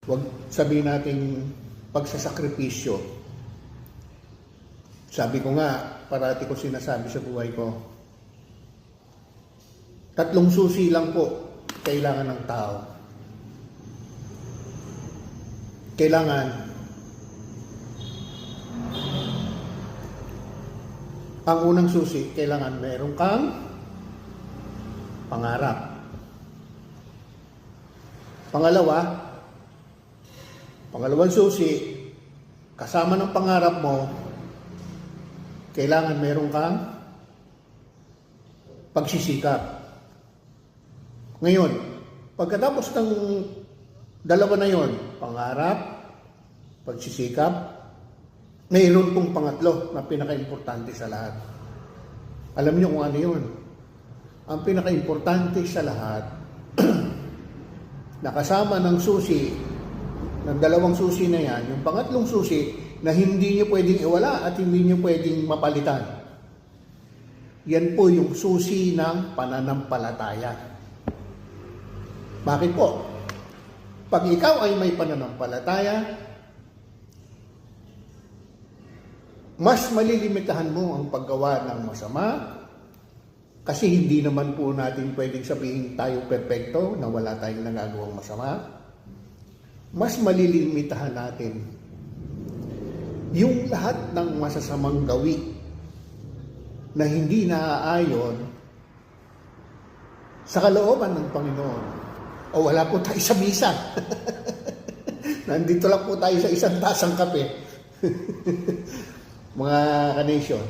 Huwag sabihin natin pagsasakripisyo. Sabi ko nga, parati ko sinasabi sa buhay ko, 3 susi lang po kailangan ng tao. Kailangan ang unang susi, kailangan meron kang pangarap. Pangalawang susi, kasama ng pangarap mo, kailangan meron kang pagsisikap. Ngayon, pagkatapos ng dalawa na yon, pangarap, pagsisikap, mayroon pong pangatlo na pinaka-importante sa lahat. Alam niyo kung ano yun? Ang pinaka-importante sa lahat, nakasama ng susi, ng 2 susi na yan, yung pangatlong susi na hindi nyo pwedeng iwala at hindi nyo pwedeng mapalitan. Yan po yung susi ng pananampalataya. Bakit po? Pag ikaw ay may pananampalataya, mas malilimitahan mo ang paggawa ng masama kasi hindi naman po natin pwedeng sabihin tayo perfecto na wala tayong nagagawang masama. Mas malilimitahan natin yung lahat ng masasamang gawi na hindi naaayon sa kalooban ng Panginoon. O wala po tayo sa misa. Nandito lang po tayo sa isang tasang kape. Mga ka-nation.